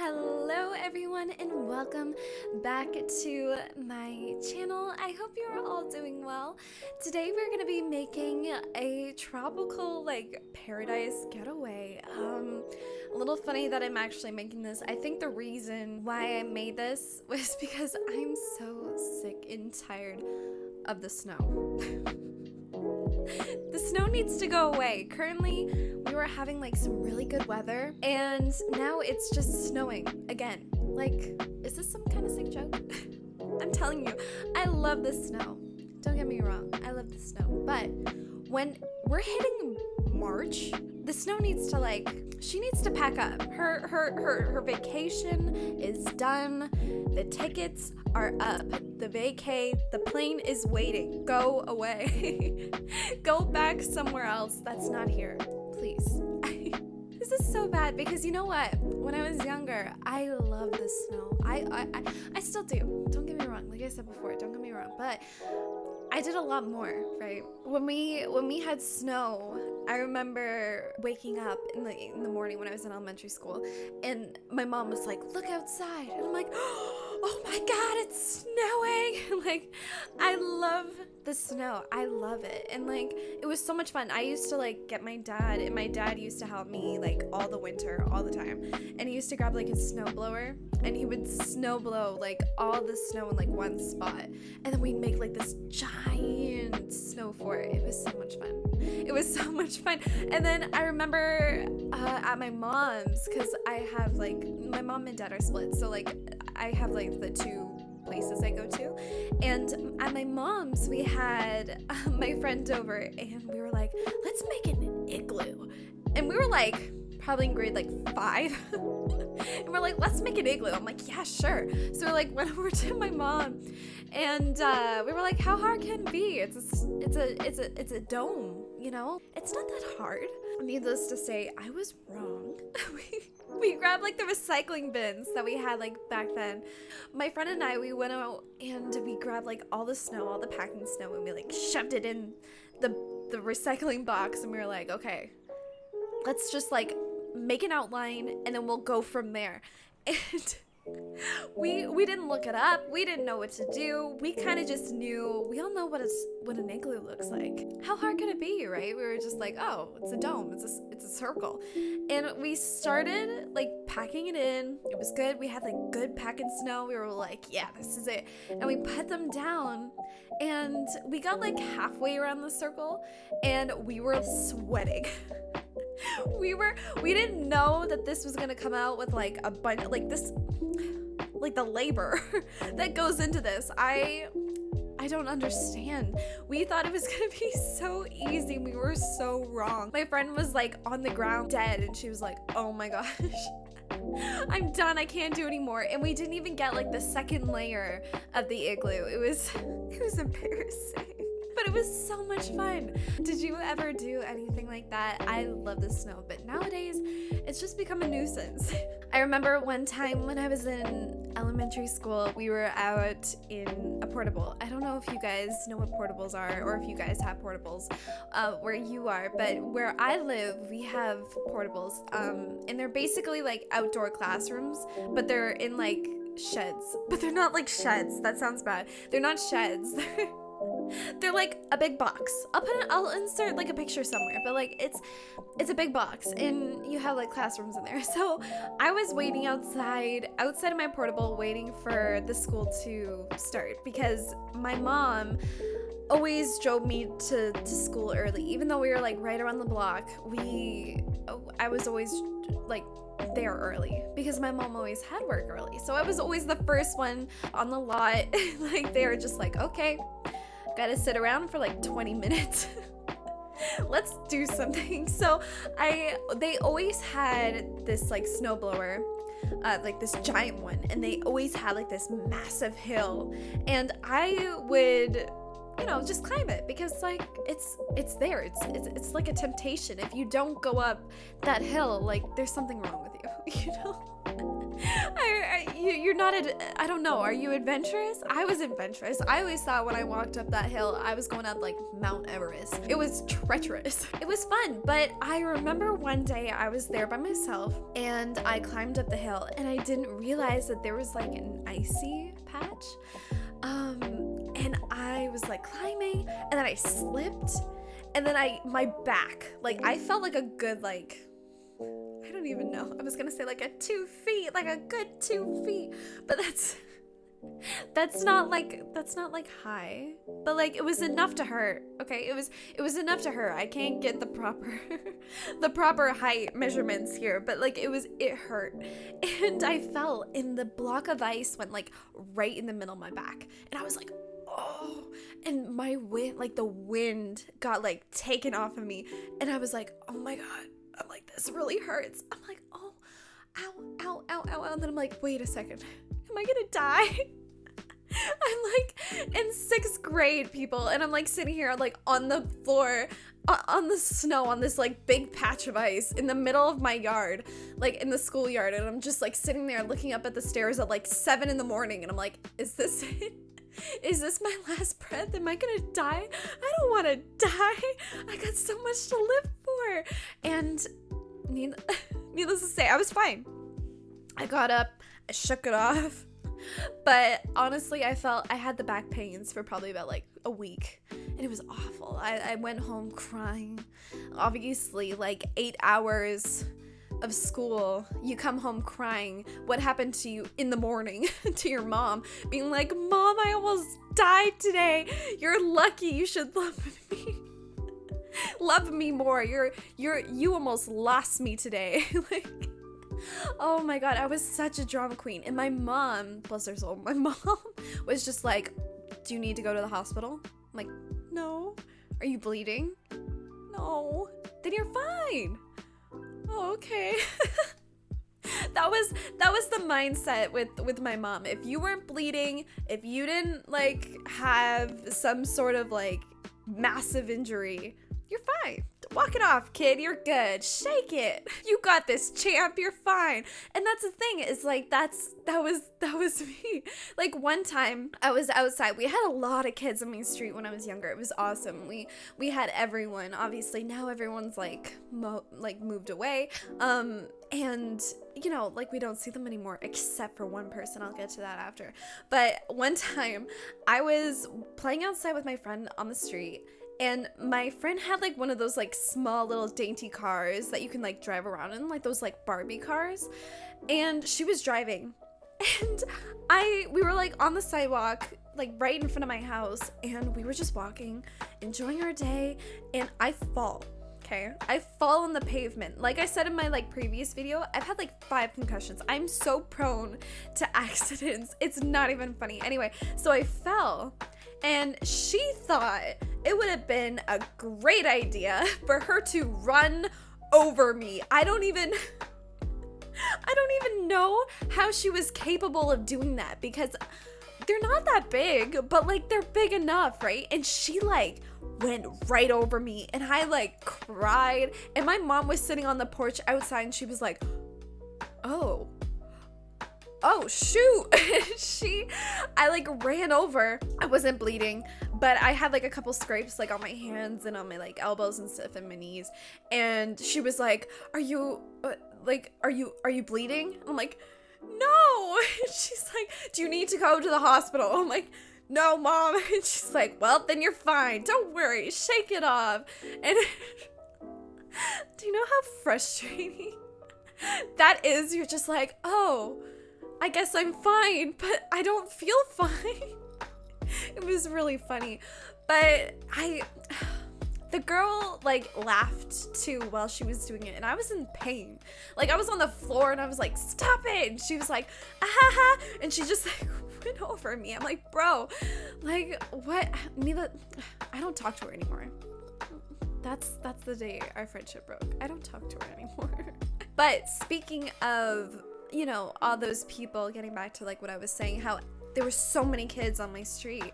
Hello everyone and welcome back to my channel. I hope you're all doing well. Today we're going to be making a tropical paradise getaway. A little funny that I'm actually making this. I think the reason why I made this was because I'm so sick and tired of the snow. The snow needs to go away. Currently, we were having some really good weather, and now it's just snowing again. Is this some kind of sick joke? I'm telling you, I love the snow. Don't get me wrong, I love the snow. But when we're hitting March, the snow needs to she needs to pack up. Her vacation is done. The tickets are up. The plane is waiting. Go away. Go back somewhere else that's not here, please. This is so bad because you know what? When I was younger, I loved the snow. I still do. Don't get me wrong. Like I said before, don't get me wrong. But I did a lot more, right? When we had snow, I remember waking up in the morning when I was in elementary school, and my mom was like, "Look outside," and I'm like, "Oh my God, it's snowing!" I love the snow. I love it, and it was so much fun. I used to get my dad, and my dad used to help me all the winter, all the time, and he used to grab his snow blower, and he would snow blow all the snow in one spot, and then we'd make this giant snow fort. It was so much fun. It was so much fun. And then I remember at my mom's, because I have my mom and dad are split, so I have the two places I go to, and at my mom's we had my friend over, and we were like, let's make an igloo, and we were probably in grade 5 and we're like, let's make an igloo. I'm like, yeah, sure. So we went over to my mom, and we were like, how hard can it be? It's a dome, you know? It's not that hard. Needless to say, I was wrong. We grabbed the recycling bins that we had back then. My friend and I, we went out and we grabbed all the snow, all the packing snow, and we shoved it in the recycling box, and we were like, okay, let's just make an outline and then we'll go from there. And we didn't look it up. We didn't know what to do. We kind of just knew. We all know what an igloo looks like. How hard could it be, right? We were just oh, it's a dome. It's a circle. And we started packing it in. It was good. We had good packing snow. We were like, yeah, this is it. And we put them down, and we got halfway around the circle, and we were sweating. We didn't know that this was gonna come out with a bunch this, the labor that goes into this. I don't understand. We thought it was gonna be so easy. We were so wrong. My friend was on the ground dead, and she was like, oh my gosh, I'm done. I can't do anymore. And we didn't even get the second layer of the igloo. It was embarrassing. But it was so much fun. Did you ever do anything like that? I love the snow, but nowadays it's just become a nuisance. I remember one time when I was in elementary school, we were out in a portable. I don't know if you guys know what portables are, or if you guys have portables where you are, but where I live, we have portables, and they're basically outdoor classrooms, but they're in sheds. But they're not sheds. That sounds bad. They're not sheds. They're a big box. I'll insert a picture somewhere, but it's a big box, and you have classrooms in there. So I was waiting outside of my portable, waiting for the school to start, because my mom always drove me to school early, even though we were right around the block. I was always there early because my mom always had work early, so I was always the first one on the lot. They were just okay, gotta sit around for 20 minutes. Let's do something. So they always had this snowblower, this giant one, and they always had this massive hill, and I would just climb it because it's there. It's a temptation. If you don't go up that hill, there's something wrong with you. you're not, I don't know, are you adventurous? I was adventurous. I always thought when I walked up that hill, I was going up like Mount Everest. It was treacherous. It was fun, but I remember one day I was there by myself and I climbed up the hill and I didn't realize that there was like an icy patch. And I was like climbing and then I slipped and then my back, like I felt like a good, like, I don't even know. I was gonna say like a 2 feet, like a good 2 feet, but that's not like high, but like it was enough to hurt. Okay, it was enough to hurt. I can't get the proper the proper height measurements here, but like it hurt, and I fell, and the block of ice went like right in the middle of my back, and I was like, oh, and my wind, like the wind got like taken off of me, and I was like, oh my god, I'm like, this really hurts. I'm like, oh, ow, ow, ow, ow, ow. And then I'm like, wait a second, am I gonna die? I'm like in 6th grade, people, and I'm like sitting here like on the floor, on the snow, on this like big patch of ice in the middle of my yard, like in the schoolyard, and I'm just like sitting there looking up at the stairs at like 7 in the morning, and I'm like, is this it? Is this my last breath? Am I gonna die? I don't want to die. I got so much to live for. And needless to say, I was fine. I got up, I shook it off. But honestly, I had the back pains for probably about like a week, and it was awful. I went home crying. Obviously, like 8 hours of school, you come home crying. What happened to you in the morning to your mom, being like, Mom, I almost died today. You're lucky. You should love me. Love me more. You almost lost me today. Like, oh my god, I was such a drama queen. And my mom, bless her soul, my mom was just like, do you need to go to the hospital? I'm like, no. Are you bleeding? No. Then you're fine. Oh, okay. That was the mindset with my mom. If you weren't bleeding, if you didn't like have some sort of like massive injury, you're fine. Walk it off, kid. You're good. Shake it. You got this, champ. You're fine. And that's the thing, is like that was me. Like one time I was outside. We had a lot of kids on my street when I was younger. It was awesome. We had everyone. Obviously now everyone's like moved away. And you know, like we don't see them anymore except for one person. I'll get to that after. But one time I was playing outside with my friend on the street. And my friend had like one of those like small little dainty cars that you can like drive around in, like those like Barbie cars. And she was driving. And we were like on the sidewalk, like right in front of my house. And we were just walking, enjoying our day. And I fall. Okay, I fall on the pavement. Like I said in my like previous video, I've had like 5 concussions. I'm so prone to accidents. It's not even funny. Anyway, so I fell. And she thought it would have been a great idea for her to run over me. I don't even know how she was capable of doing that, because they're not that big, but like they're big enough, right? And she like went right over me, and I like cried. And my mom was sitting on the porch outside, and she was like, oh shoot. I like ran over. I wasn't bleeding, but I had like a couple scrapes like on my hands and on my like elbows and stuff and my knees. And she was like, are you bleeding? I'm like, no. And she's like, do you need to go to the hospital? I'm like, no, Mom. And she's like, well, then you're fine. Don't worry. Shake it off. And do you know how frustrating that is? You're just like, oh, I guess I'm fine, but I don't feel fine. It was really funny. But the girl like laughed too while she was doing it, and I was in pain. Like I was on the floor and I was like, stop it. And she was like, ah ha ha. And she just like went over me. I'm like, bro, like what? Mila, I don't talk to her anymore. That's the day our friendship broke. I don't talk to her anymore. But speaking of, you know, all those people, getting back to like what I was saying, how there were so many kids on my street.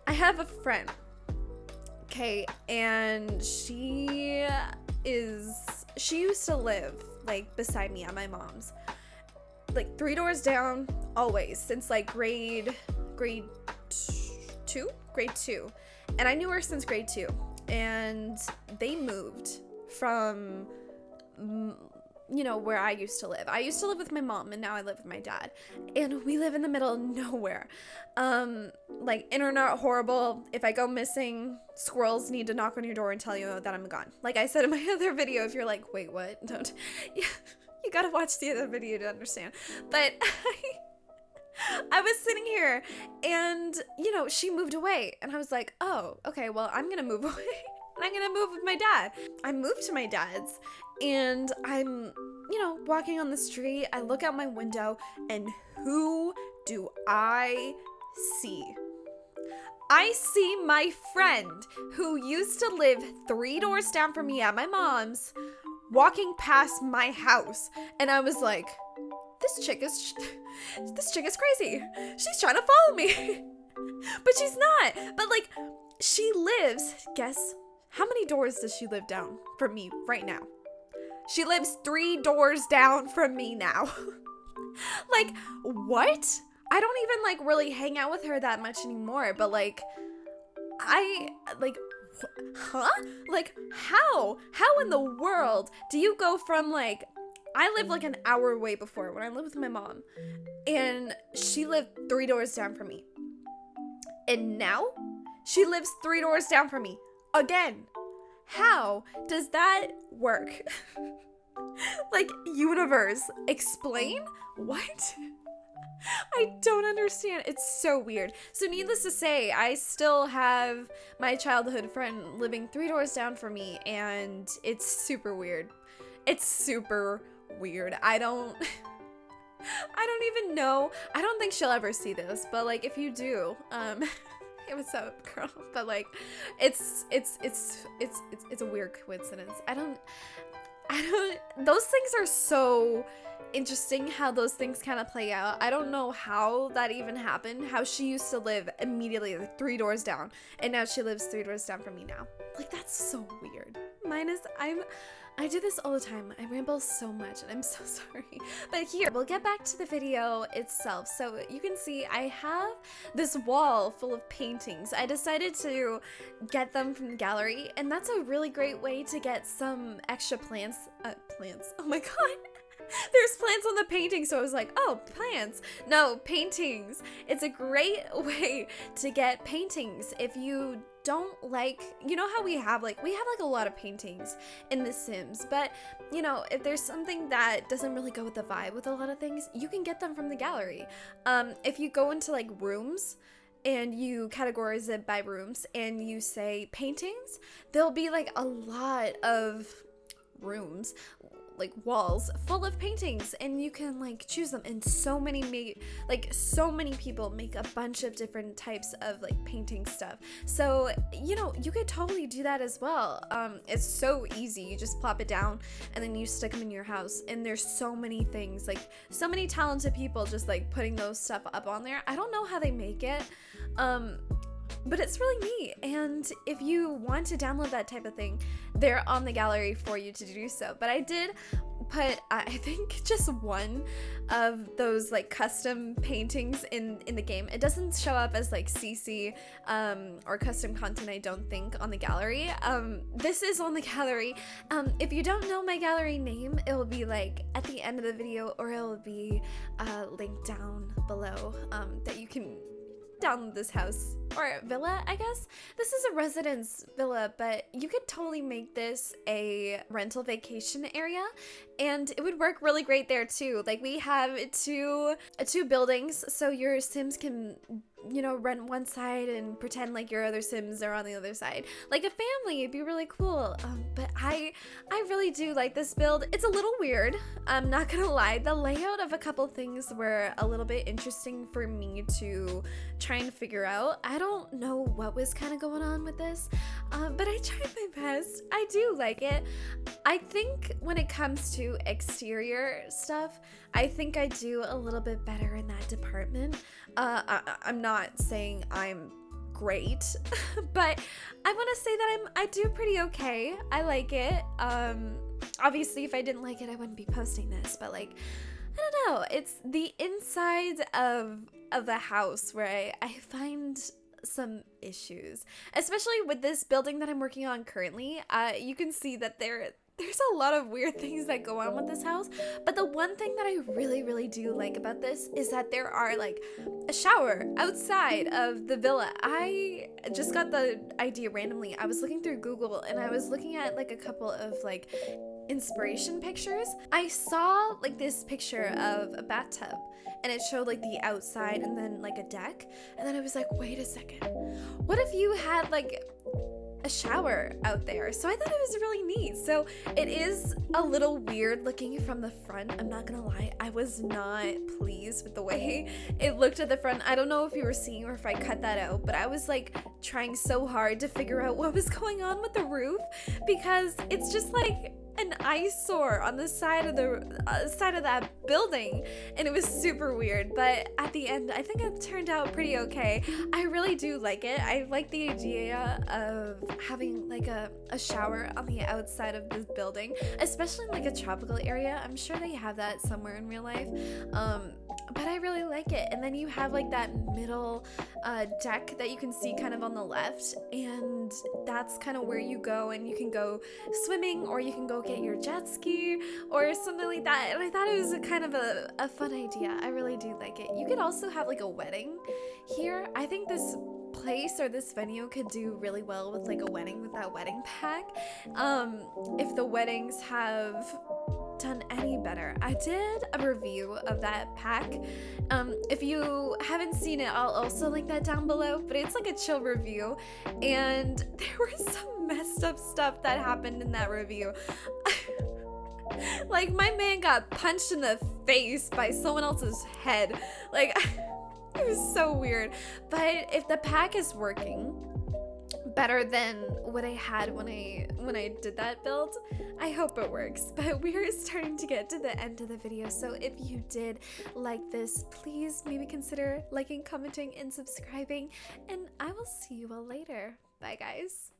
I have a friend, okay, and she used to live like beside me at my mom's. like 3 doors down always since like grade 2. And I knew her since grade 2. And they moved from, you know, where I used to live. I used to live with my mom, and now I live with my dad. And we live in the middle of nowhere. Like, internet horrible. If I go missing, squirrels need to knock on your door and tell you that I'm gone. Like I said in my other video, if you're like, wait, what? Don't. Yeah, you gotta watch the other video to understand. But I was sitting here and, you know, she moved away. And I was like, oh, okay, well, I'm going to move away. And I'm going to move with my dad. I moved to my dad's and I'm, you know, walking on the street. I look out my window and who do I see? I see my friend who used to live 3 doors down from me at my mom's walking past my house. And I was like, this chick is crazy. She's trying to follow me. But she's not. But like, she lives, guess how many doors does she live down from me right now? She lives 3 doors down from me now. Like, what? I don't even like really hang out with her that much anymore, but like, huh? Like, how in the world do you go from like, I lived like an hour away before when I lived with my mom, and she lived 3 doors down from me. And now she lives 3 doors down from me again. How does that work? Like, universe, explain? What? I don't understand. It's so weird. So needless to say, I still have my childhood friend living 3 doors down from me, and it's super weird. It's super weird. I don't even know. I don't think she'll ever see this, but like, if you do, hey, what's up, girl? But like, it's a weird coincidence. I don't, those things are so interesting how those things kind of play out. I don't know how that even happened, how she used to live immediately like 3 doors down, and now she lives 3 doors down from me now. Like, that's so weird. I do this all the time. I ramble so much, and I'm so sorry. But here, we'll get back to the video itself. So you can see I have this wall full of paintings. I decided to get them from the gallery, and that's a really great way to get some extra plants. Oh my god. There's plants on the painting, so I was like, oh, plants. No, paintings. It's a great way to get paintings if you don't like, you know how we have like a lot of paintings in The Sims, but you know, if there's something that doesn't really go with the vibe with a lot of things, you can get them from the gallery. If you go into like rooms and you categorize it by rooms and you say paintings, there'll be like a lot of rooms, like walls full of paintings, and you can like choose them, and so many people make a bunch of different types of like painting stuff. So you know, you could totally do that as well. It's so easy. You just plop it down and then you stick them in your house, and there's so many things, like so many talented people just like putting those stuff up on there. I don't know how they make it, but it's really neat. And if you want to download that type of thing, they're on the gallery for you to do so. But I did put, I think, just one of those like custom paintings in the game. It doesn't show up as like CC or custom content, I don't think, on the gallery. This is on the gallery. If you don't know my gallery name, it will be like at the end of the video, or it will be linked down below, that you can download this house or villa, I guess. This is a residence villa, but you could totally make this a rental vacation area, and it would work really great there too. Like, we have two buildings, so your Sims can, you know, rent one side and pretend like your other Sims are on the other side. Like a family, it'd be really cool. But I really do like this build. It's a little weird, I'm not gonna lie. The layout of a couple things were a little bit interesting for me to try and figure out. I don't know what was kind of going on with this, but I tried my best. I do like it. I think when it comes to exterior stuff, I think I do a little bit better in that department. I'm not saying I'm great, but I want to say that I do pretty okay. I like it. Obviously, if I didn't like it, I wouldn't be posting this, but like, I don't know. It's the inside of the house where I find some issues, especially with this building that I'm working on currently. You can see that there's a lot of weird things that go on with this house, but the one thing that I really do like about this is that there are like a shower outside of the villa. I just got the idea randomly. I was looking through Google and I was looking at like a couple of like inspiration pictures. I saw like this picture of a bathtub and it showed like the outside and then like a deck, and then I was like, wait a second, what if you had like a shower out there? So I thought it was really neat. So it is a little weird looking from the front. I'm not gonna lie, I was not pleased with the way it looked at the front. I don't know if you were seeing or if I cut that out, but I was like trying so hard to figure out what was going on with the roof, because it's just like an eyesore on the side of that building, and it was super weird. But at the end, I think it turned out pretty okay. I really do like it. I like the idea of having like a shower on the outside of this building, especially in like a tropical area. I'm sure they have that somewhere in real life, but I really like it. And then you have like that middle deck that you can see kind of on the left, and that's kind of where you go, and you can go swimming or you can go get your jet ski or something like that. And I thought it was a kind of a fun idea. I really do like it. You could also have like a wedding here. I think this place or this venue could do really well with like a wedding with that wedding pack, if the weddings have done any better. I did a review of that pack. If you haven't seen it, I'll also link that down below, but it's like a chill review, and there was some messed up stuff that happened in that review. Like, my man got punched in the face by someone else's head. Like, it was so weird. But if the pack is working better than what I had when I did that build, I hope it works. But we're starting to get to the end of the video, so if you did like this, please maybe consider liking, commenting, and subscribing, and I will see you all later. Bye guys.